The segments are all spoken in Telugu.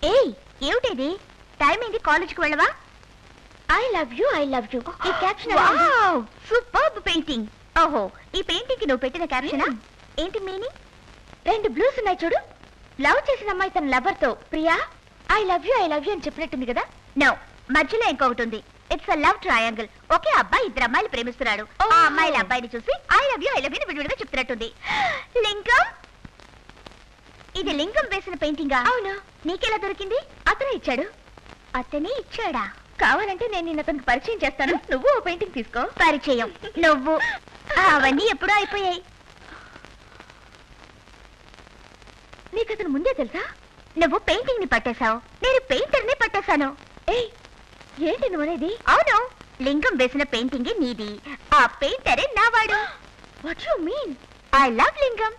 ఏయ్ ఏమిటిది? టైం ఏంది? కాలేజ్కి వెళ్ళవా? ఐ లవ్ యూ ఈ క్యాప్షన్ సూపర్బ్ పెయింటింగ్. ఓహో, ఈ పెయింటింగ్ కి నువ్వు పెట్టిన క్యాప్షనా? ఏంటి మీనింగ్? 2 బ్లూస్ ఉన్నాయి చూడు. లవ్ చేసిన అమ్మాయి తన లవర్ తో ప్రియా ఐ లవ్ యూ అని చెప్పినట్టుంది కదా. నో, మధ్యలో ఇంకొకటి ఉంది. It's a love triangle. ఒకే అబ్బాయి 2 అమ్మాయిలు ప్రేమిస్తున్నాడు. ఆ అమ్మాయిల అబ్బాయిని చూసి ఐ లవ్ యూ విడివిడిగా చెప్తున్నట్టుంది. లింగం, ఇది లింగం వేసిన పెయింటింగా? అవును. నీకెలా దొరికింది? అతనే ఇచ్చాడు. అతనే ఇచ్చాడా? కావాలంటే నేను నిన్న అతనికి పరిచయం చేస్తాను. నువ్వు ఓ పెయింటింగ్ తీసుకో. పరిచయం నువ్వు? అవన్నీ ఎప్పుడూ అయిపోయాయి. నీకు అతను ముందే తెలుసా? నువ్వు పెయింటింగ్ ని పట్టేశావు, నేను పెయింటర్ ని పట్టేశాను. ఏయ్, ఏంటి నువ్వు అనేది? అవును, లింగం వేసిన పెయింటింగ్ నీది, ఆ పెయింటరే నావాడు. What you mean? I love Lingam.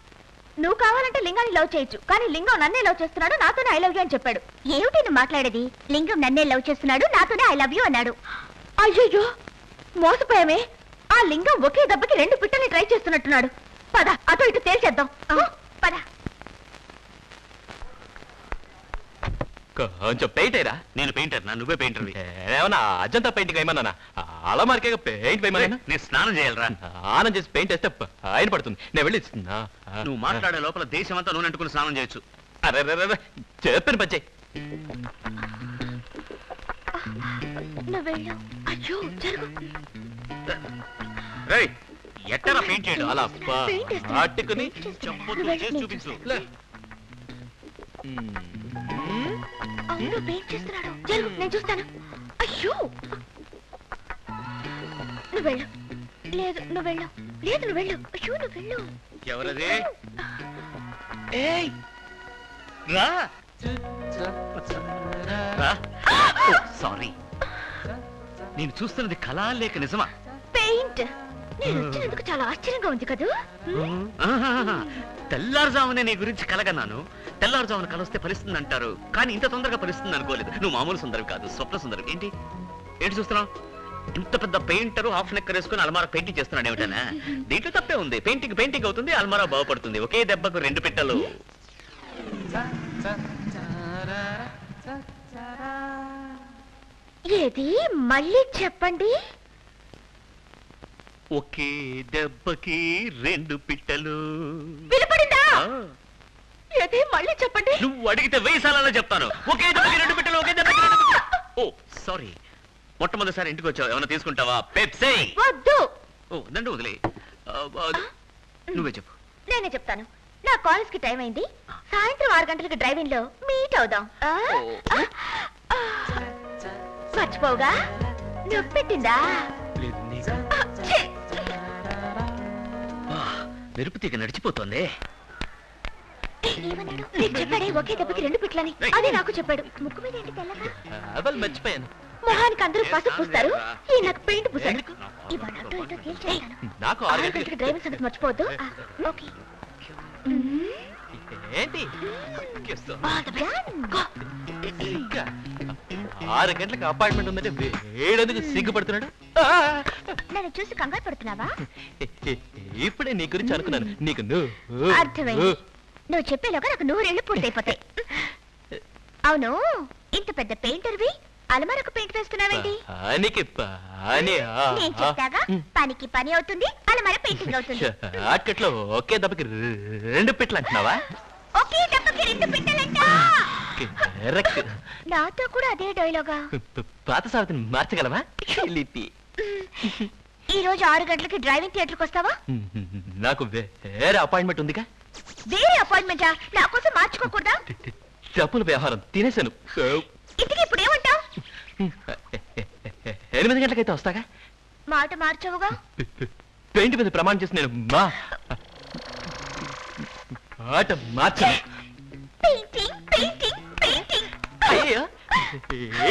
నువ్వు కావాలంటే లింగాన్ని లవ్ చేయొచ్చు, కానీ లింగం నన్నే లవ్ చేస్తున్నాడు, నాతోనే ఐ లవ్ యూ అని చెప్పాడు. ఏమిటి నువ్వు మాట్లాడేది? లింగం నన్నే లవ్ చేస్తున్నాడు, నాతోనే ఐ లవ్ యూ అన్నాడు. అయ్యో, మోసపోయామే. ఆ లింగం ఒకే దెబ్బకి 2 పిట్టల్ని ట్రై చేస్తున్నట్టున్నాడు. పద, అటు ఇటు తేల్చేద్దాం. పద. కొంచెం పెయింట్ అయ్యరా. నేను పెయింటర్ నా, నువ్వే పెయింటర్. ఏమన్నా అజంతా పెయింటింగ్ ఏమన్నా? అలమారికే పెయింట్ వేయమన్నా. నేను స్నానం చేయాలరా. స్నానం చేసి పెయింట్ వేస్తే ఆయన పడుతుంది. నేను వెళ్ళి నువ్వు మాట్లాడే లోపల దేశం అంతా నూనె అంటుకుని స్నానం చేయొచ్చు. అరే చెప్పాను పచ్చే. ఎట్టరా పెయింట్ చేయడం? అలా పట్టుకుని చూపించు. అవును, పెయింట్ చేస్తున్నాడు. జరుగు, నేను చూస్తాను. అయ్యో, నువ్వు వెళ్ళు. లేదు నువ్వు వెళ్ళు. లేదు నువ్వు వెళ్ళు. అయ్యో నువ్వు వెళ్ళు. ఎవరది? ఏయ్ రా. సారీ, నేను చూస్తున్నది కళా లేక నిజమా? పెయింట్. నేను వచ్చినందుకు చాలా ఆశ్చర్యంగా ఉంది కదూ. తెల్లారుజామునే నీ గురించి కలగన్నాను. తెల్లారుజామున కలొస్తే ఫలిస్తుంది అంటారు, కానీ ఇంత తొందరగా ఫలిస్తుంది అనుకోలేదు. నువ్వు మామూలు సుందరం కాదు, స్వప్న సుందరం. ఏంటి ఏంటి చూస్తున్నావు? ఇంత పెద్ద పెయింటర్ హాఫ్ నెక్కర్ వేసుకుని అల్మారా పెయింటింగ్ చేస్తున్నాడు ఏమిటనా? దీంట్లో తప్పే ఉంది. పెయింటింగ్ అవుతుంది, అల్మారా బాగుపడుతుంది. ఒకే దెబ్బకు 2 పిట్టలు. ఏది మళ్ళీ చెప్పండి. ఒకే దెబ్బకి 2 పిట్టలు. వినపడిందా? ఏది మళ్ళీ చెప్పండి. నువ్వు అడిగితే 1000 సార్లు చెప్తాను. ఒకే దెబ్బకి 2 పిట్టలు, ఒకే దెబ్బకి 2 పిట్టలు. ఓ సారీ, మొట్టమొదటిసారి ఇంటికి వచ్చావు. ఏమైనా తీసుకుంటావా? పెప్సీ. వద్దు. ఓ దండు వదిలే. నువ్వే చెప్పు. నేనే చెప్తాను. నా కాలేజ్ కి టైం అయింది. సాయంత్రం 6 గంటలకి డ్రైవింగ్ లో మీట్ అవుదాం. మర్చిపోగా? నువ్వు పెట్టిందా? మెరుపు తీగ నడిచిపోతుంది. నీకు చెప్పాడే ఒకే దెబ్బకి 2 పిట్లని. అదే నాకు చెప్పాడు. ముక్కు మీద ఏంటి తెల్లగా? మర్చిపోయాను. మొహానికి అందరూ పసుపు పూస్తారు, ఈ నాకు పెయింట్ పూసాడు. ఇవన్నీ ఏదో తేల్చేస్తాను. 6 గంటలకి డ్రైవింగ్ సంగతి మర్చిపోవద్దు. ఓకే. ఏంటి 6 గంటలకు అపాయింట్మెంట్ ఉందంటే వేడెందుకు సిగ్గుపడుతున్నాడు? నన్ను చూసి కంగారు పడుతున్నావా? ఇప్పుడే నీ గురించి అనుకున్నాను. నీకు అర్థమైంది. నువ్వు చెప్పేలోగా నాకు 100 ఏళ్ళు పూర్తయిపోతాయి. అవును, ఇంత పెద్ద పెయింటర్వి అలమారకు పెయింట్ వేస్తున్నావేంటి? నేను చెప్తాగా, పనికి పని అవుతుంది, అలమార పెయింటింగ్ అవుతుంది. అట్కట్లో ఒకే దెబ్బకి 2 పిట్టలు అంటున్నావా? ఒకే దెబ్బకి 2 పిట్టలంట. నాతో కూడా అదే డైలాగా. పాత సావిత్రిని మార్చగలవా? ఈ రోజు 6 గంటలకి డ్రైవింగ్ థియేటర్కి వస్తావా? నాకు వేరే అపాయింట్మెంట్ ఉందిగా. వేరే అపాయింట్మెంటా? నా కోసం మార్చుకోకూడదా? డబ్బుల వ్యవహారం తినేశాను. ఇంటికి ఇప్పుడు ఏమంటావు? 8 గంటలకైతే వస్తాగా. మాట మార్చవుగా. పెయింట్ మీద ప్రమాణం చేసి నేను మాట మార్చాను. అయ్యో,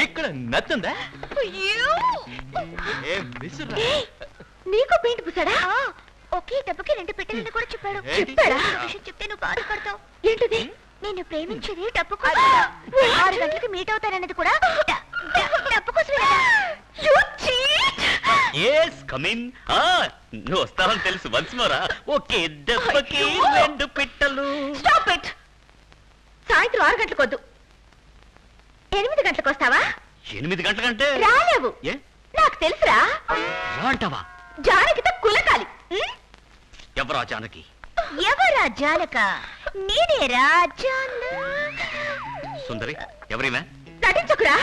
ఇక్కడ నచ్చుందా? నీకు పెయింట్ పూసాడా? ఒకే దెబ్బకి 2 పిట్టలని కూడా చెప్పాడు. చెప్పాడా? విషయం చెప్తే నువ్వు బాధపడతావు. ఏంటిది? నేను ప్రేమించేది డబ్బు కోసం. 6 గంటలకి మీట్ అవుతానన్నది కూడా డబ్బు కోసమే. నువ్వు వస్తావని తెలుసు. వన్స్ మోరా. ఒకే దెబ్బకి 2 పిట్టలు. Stop it. సాయంత్రం 6 గంటలకు వద్దు. 8 గంటలకు వస్తావా? 8 గంటలకంటే రాలేవు. ఏ నాకు తెలుసురా. అంటావా? జానకితో కులకాలి. ఎవరా జానకి? ఎవరా జానక? నేనేరా జాన. సుందరి ఎవరివే? నటించకురా.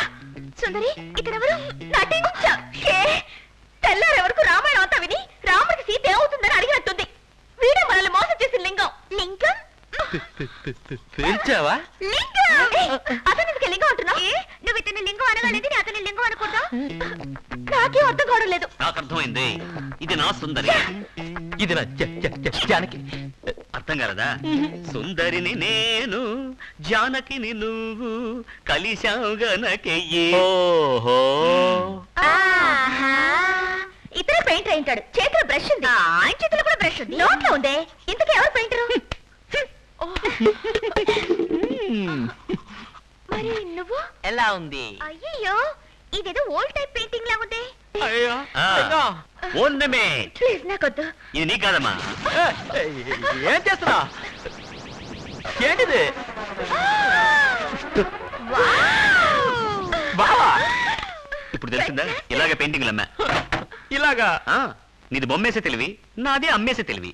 సుందరి ఇతనెవరు? నటించే. తెల్లారెవరకు రామాయణం అంతా విని రాముడికి సీత ఏమవుతుందని అడిగినట్టుంది. వీడే మనల్ని మోసం చేసిన లింగం. లింగం పేల్చావా? అతనికి లింగం అంటున్నా? నువ్వు ఇతని లింగం అనగానేది అతని లింగం అనుకుంటా. నాకేం అర్థం కావడం లేదు. నాకు అర్థమైంది. ఇది నా సుందరి. ఇది నా జానకి. అర్థం కాలదా? సుందరిని నేను, జానకిని నువ్వు, కలిశావు గనకెయ్యి. ఓహో, ఇతర పెయింటర్ అయింటాడు. చేతిలో బ్రష్ ఉంది. ఆయన చేతిలో కూడా బ్రష్ ఉంది. నోట్లో ఉందే. ఇంతకీ ఎవరు పెయింటరు? మరి నువ్వు ఎలా ఉంది? అయ్యో, ఇదేదో ఓల్డ్ టైప్ పెయింటింగ్ లా ఉంది. ప్లీజ్ నాకొద్దు. ఇది నీ కాదమ్మా. ఏం చేస్తున్నా? ఏంటిది? బావా, ఇప్పుడు తెలిసిందా ఇలాగ పెయింటింగ్లు అమ్మా. ఇలాగా? నీది బొమ్మేసే తెలివి, నాది అమ్మేసే తెలివి.